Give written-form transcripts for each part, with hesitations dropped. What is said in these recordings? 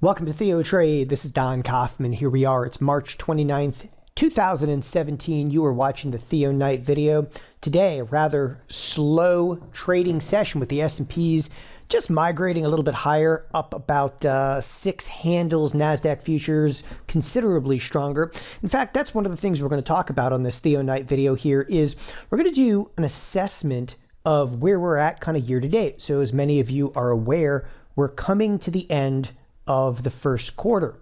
Welcome to TheoTrade. This is Don Kaufman. Here we are. It's March 29th, 2017. You are watching the Theo Night video. Today, a rather slow trading session with the S&Ps just migrating a little bit higher, up about 6 handles. Nasdaq futures considerably stronger. In fact, that's one of the things we're going to talk about on this Theo Night video here is we're going to do an assessment of where we're at kind of year to date. So as many of you are aware, we're coming to the end of the first quarter.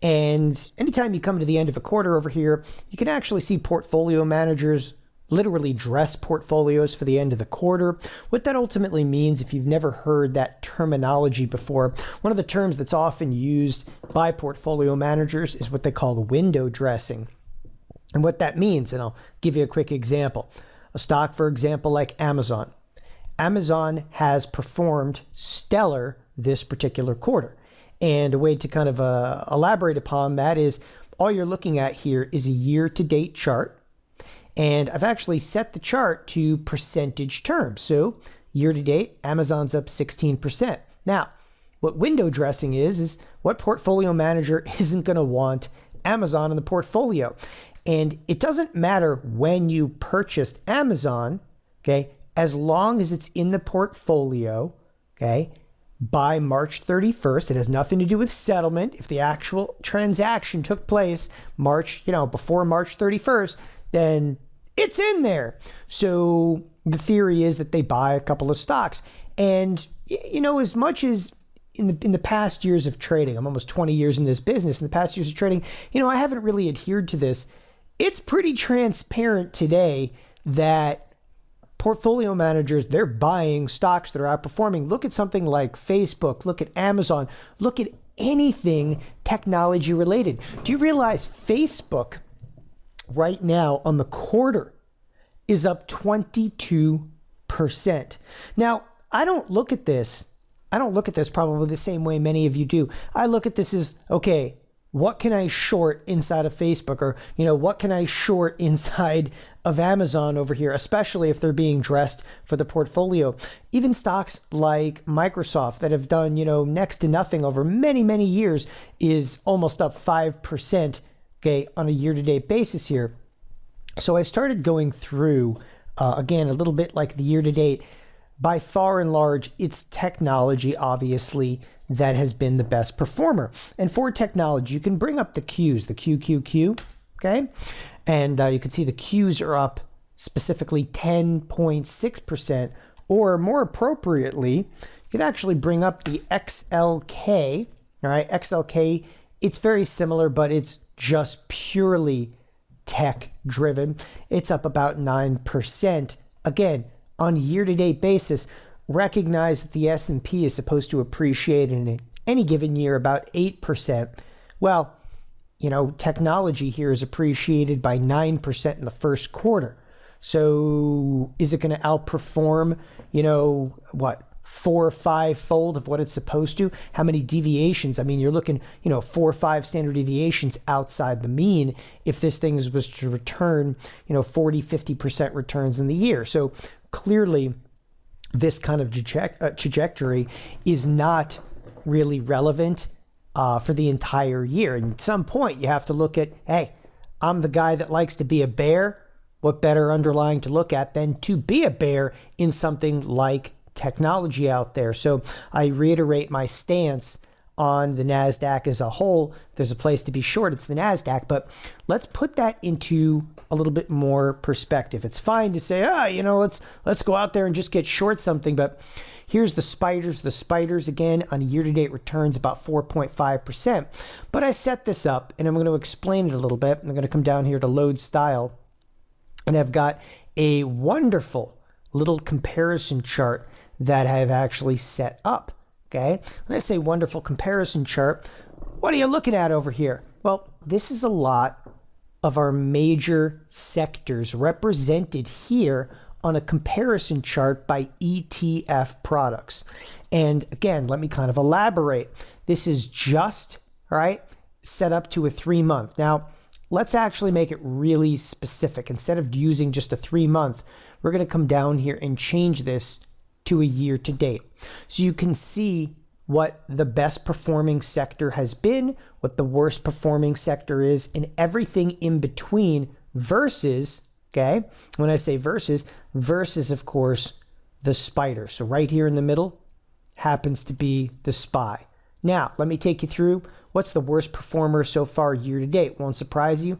And anytime you come to the end of a quarter over here, you can actually see portfolio managers literally dress portfolios for the end of the quarter. What that ultimately means, if you've never heard that terminology before, one of the terms that's often used by portfolio managers is what they call the window dressing. And what that means, and I'll give you a quick example. A stock, for example, like Amazon. Amazon has performed stellar this particular quarter. And a way to kind of elaborate upon that is all you're looking at here is a year-to-date chart. And I've actually set the chart to percentage terms. So year-to-date, Amazon's up 16%. Now, what window dressing is what portfolio manager isn't going to want Amazon in the portfolio? And it doesn't matter when you purchased Amazon, okay, as long as it's in the portfolio, okay, by March 31st. It has nothing to do with settlement. If the actual transaction took place before March 31st, then it's in there. So the theory is that they buy a couple of stocks. And, as much as in the past years of trading, I'm almost 20 years in this business, in the past years of trading, I haven't really adhered to this. It's pretty transparent today that portfolio managers, they're buying stocks that are outperforming. Look at something like Facebook, look at Amazon, look at anything technology related. Do you realize Facebook right now on the quarter is up 22%? Now, I don't look at this probably the same way many of you do. I look at this as, okay, what can I short inside of Facebook? Or, what can I short inside of Amazon over here, especially if they're being dressed for the portfolio? Even stocks like Microsoft that have done, next to nothing over many, many years is almost up 5%, okay, on a year-to-date basis here. So I started going through, again, a little bit like the year-to-date. By far and large, it's technology, obviously, that has been the best performer. And for technology, you can bring up the Qs, the QQQ, okay? And you can see the Qs are up specifically 10.6%, or more appropriately, you can actually bring up the XLK, all right? XLK, it's very similar, but it's just purely tech-driven. It's up about 9%. Again, on a year-to-date basis, recognize that the S&P is supposed to appreciate in any given year about 8%. Well, technology here is appreciated by 9% in the first quarter. So is it going to outperform, 4 or 5-fold of what it's supposed to? How many deviations? I mean, you're looking, 4 or 5 standard deviations outside the mean if this thing was to return, 40, 50% returns in the year. So clearly, this kind of trajectory is not really relevant for the entire year. And at some point, you have to look at, hey, I'm the guy that likes to be a bear. What better underlying to look at than to be a bear in something like technology out there? So I reiterate my stance on the Nasdaq as a whole. If there's a place to be short, it's the Nasdaq. But let's put that into a little bit more perspective. It's fine to say, let's go out there and just get short something. But here's the spiders. The spiders, again, on year-to-date returns about 4.5%. But I set this up, and I'm going to explain it a little bit. I'm going to come down here to load style, and I've got a wonderful little comparison chart that I've actually set up. Okay, when I say wonderful comparison chart, what are you looking at over here? Well, this is a lot of our major sectors represented here on a comparison chart by ETF products. And again, let me kind of elaborate. This is just, all right, set up to a 3-month. Now, let's actually make it really specific. Instead of using just a 3-month, we're going to come down here and change this to a year to date. So you can see what the best performing sector has been, what the worst performing sector is, and everything in between versus, okay, when I say versus, of course, the spider. So right here in the middle happens to be the SPY. Now, let me take you through what's the worst performer so far year to date. Won't surprise you.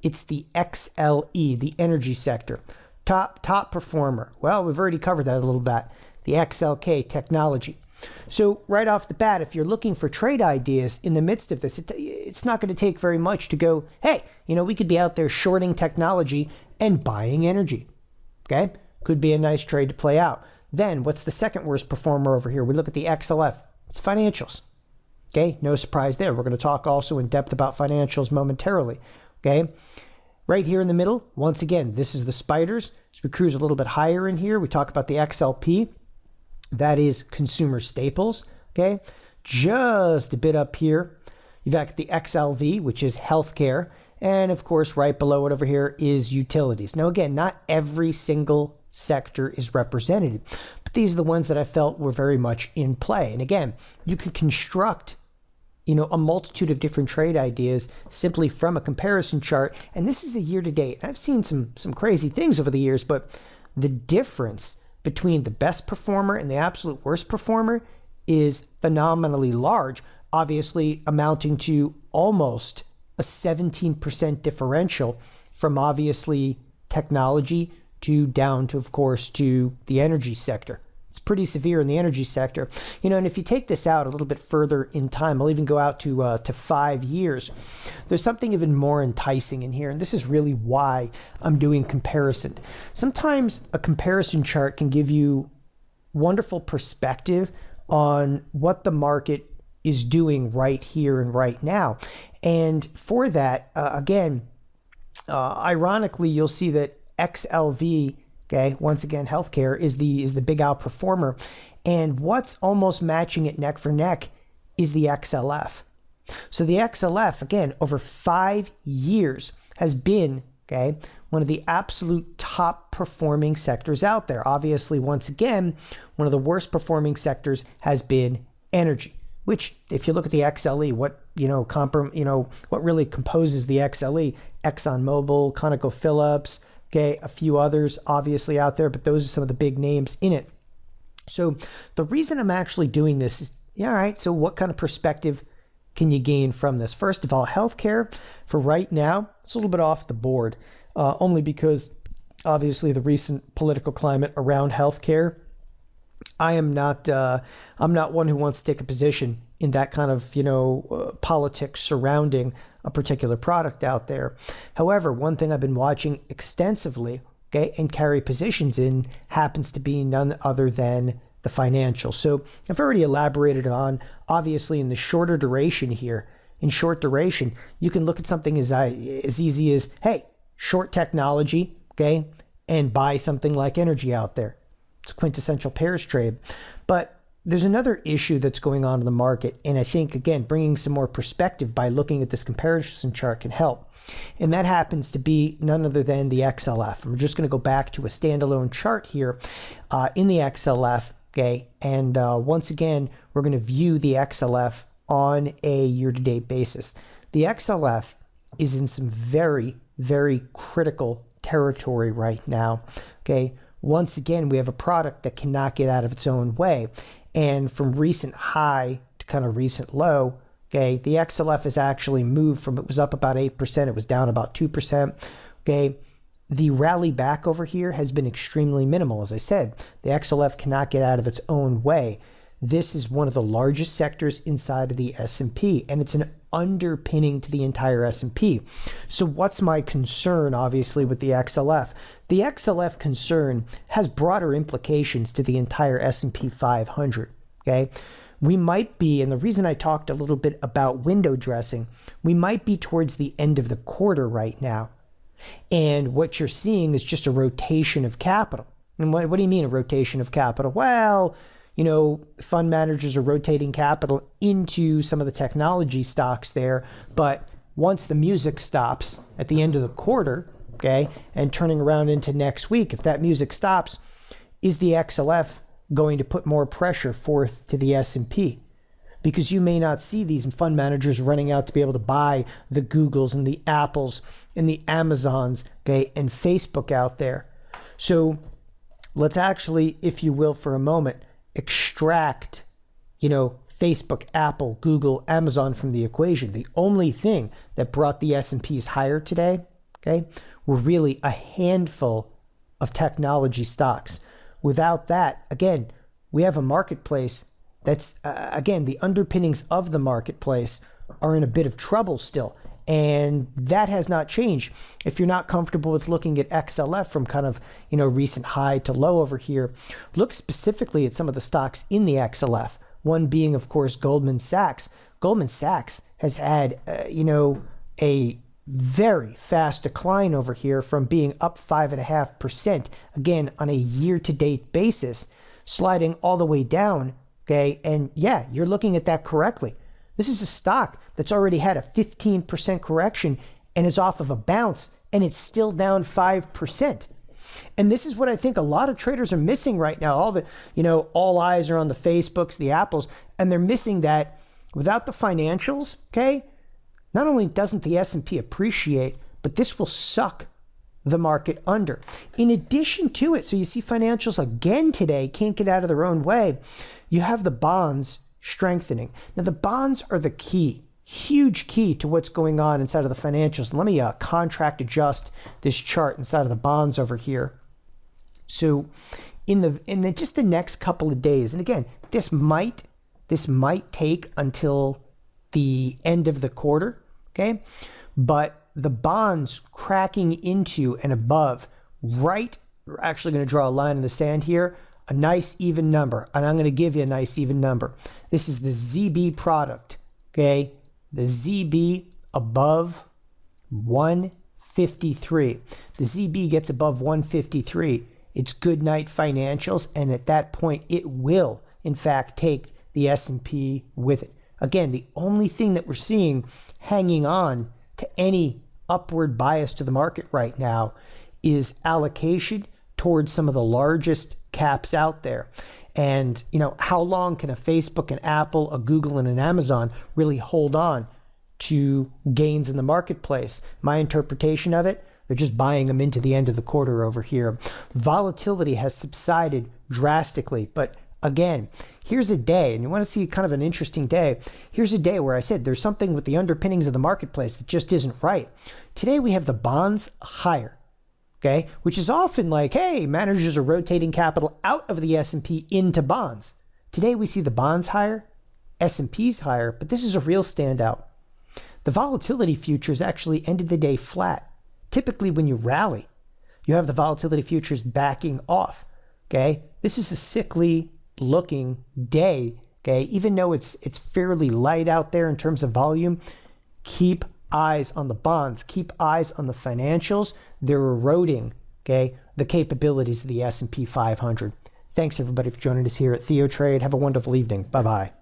It's the XLE, the energy sector. Top performer. Well, we've already covered that a little bit. The XLK, technology. So right off the bat, if you're looking for trade ideas in the midst of this, it's not going to take very much to go, hey, we could be out there shorting technology and buying energy. Okay? Could be a nice trade to play out. Then what's the second worst performer over here? We look at the XLF. It's financials. Okay? No surprise there. We're going to talk also in depth about financials momentarily. Okay? Right here in the middle, once again, this is the spiders. So we cruise a little bit higher in here. We talk about the XLP. That is consumer staples, okay? Just a bit up here, you've got the XLV, which is healthcare. And of course, right below it over here is utilities. Now, again, not every single sector is represented, but these are the ones that I felt were very much in play. And again, you can construct, a multitude of different trade ideas simply from a comparison chart. And this is a year to date. I've seen some crazy things over the years, but the difference between the best performer and the absolute worst performer is phenomenally large, obviously amounting to almost a 17% differential from obviously technology to down to, of course, to the energy sector. It's pretty severe in the energy sector. And if you take this out a little bit further in time, I'll even go out to 5 years. There's something even more enticing in here, and this is really why I'm doing comparison. Sometimes a comparison chart can give you wonderful perspective on what the market is doing right here and right now. And for that, ironically, you'll see that XLV, okay, once again, healthcare is the big outperformer. And what's almost matching it neck for neck is the XLF. So the XLF, again, over 5 years has been, okay, one of the absolute top performing sectors out there. Obviously, once again, one of the worst performing sectors has been energy, which if you look at the XLE, what really composes the XLE, ExxonMobil, ConocoPhillips, okay, a few others obviously out there, but those are some of the big names in it. So the reason I'm actually doing this is, all right, so what kind of perspective can you gain from this? First of all, healthcare for right now, it's a little bit off the board, only because obviously the recent political climate around healthcare. I'm not one who wants to take a position in that kind of, politics surrounding a particular product out there. However, one thing I've been watching extensively, okay, and carry positions in happens to be none other than the financial. So I've already elaborated on, obviously, in the shorter duration here. In short duration, you can look at something as easy as, hey, short technology, okay, and buy something like energy out there. It's a quintessential pairs trade. But there's another issue that's going on in the market, and I think, again, bringing some more perspective by looking at this comparison chart can help. And that happens to be none other than the XLF. I'm just going to go back to a standalone chart here in the XLF, okay? And once again, we're going to view the XLF on a year-to-date basis. The XLF is in some very, very critical territory right now, okay? Once again, we have a product that cannot get out of its own way. And from recent high to kind of recent low, okay, the XLF has actually moved from, it was up about 8%, it was down about 2%, okay. The rally back over here has been extremely minimal. As I said, the XLF cannot get out of its own way. This is one of the largest sectors inside of the S&P, and it's an underpinning to the entire S&P. So what's my concern, obviously, with the XLF? The XLF concern has broader implications to the entire S&P 500, okay? We might be, and the reason I talked a little bit about window dressing, we might be towards the end of the quarter right now. And what you're seeing is just a rotation of capital. And what do you mean a rotation of capital? Well, fund managers are rotating capital into some of the technology stocks there. But once the music stops at the end of the quarter, okay, and turning around into next week, if that music stops, is the XLF going to put more pressure forth to the S&P? because you may not see these fund managers running out to be able to buy the Googles and the Apples and the Amazons, okay, and Facebook out there. So let's actually, if you will, for a moment, extract, Facebook, Apple, Google, Amazon from the equation. The only thing that brought the S&Ps higher today, okay, were really a handful of technology stocks. Without that, again, we have a marketplace that's, again, the underpinnings of the marketplace are in a bit of trouble still. And that has not changed. If you're not comfortable with looking at XLF from kind of, recent high to low over here, look specifically at some of the stocks in the XLF. One being, of course, Goldman Sachs. Goldman Sachs has had, a very fast decline over here from being up 5.5%, again, on a year-to-date basis, sliding all the way down, okay? And yeah, you're looking at that correctly. This is a stock that's already had a 15% correction and is off of a bounce, and it's still down 5%. And this is what I think a lot of traders are missing right now. All eyes are on the Facebooks, the Apples, and they're missing that without the financials, okay? Not only doesn't the S&P appreciate, but this will suck the market under. In addition to it, so you see financials again today can't get out of their own way. You have the bonds strengthening. Now, the bonds are the key, huge key to what's going on inside of the financials. And let me contract adjust this chart inside of the bonds over here. So in just the next couple of days, and again, this might take until the end of the quarter, okay? But the bonds cracking into and above, right, we're actually going to draw a line in the sand here, a nice even number, and I'm going to give you a nice even number. This is the ZB product, okay? The ZB above 153. The ZB gets above 153. It's good night financials, and at that point, it will, in fact, take the S&P with it. Again, the only thing that we're seeing hanging on to any upward bias to the market right now is allocation towards some of the largest caps out there. And, how long can a Facebook, an Apple, a Google, and an Amazon really hold on to gains in the marketplace? My interpretation of it, they're just buying them into the end of the quarter over here. Volatility has subsided drastically, but again, here's a day, and you want to see kind of an interesting day. Here's a day where I said there's something with the underpinnings of the marketplace that just isn't right. Today we have the bonds higher, okay? Which is often like, hey, managers are rotating capital out of the S&P into bonds. Today we see the bonds higher, S&P's higher, but this is a real standout. The volatility futures actually ended the day flat. Typically when you rally, you have the volatility futures backing off, okay? This is a cyclically looking day, okay? Even though it's fairly light out there in terms of volume, keep eyes on the bonds, keep eyes on the financials. They're eroding, okay, the capabilities of the S&P 500. Thanks everybody for joining us here at TheoTrade. Have a wonderful evening. Bye-bye.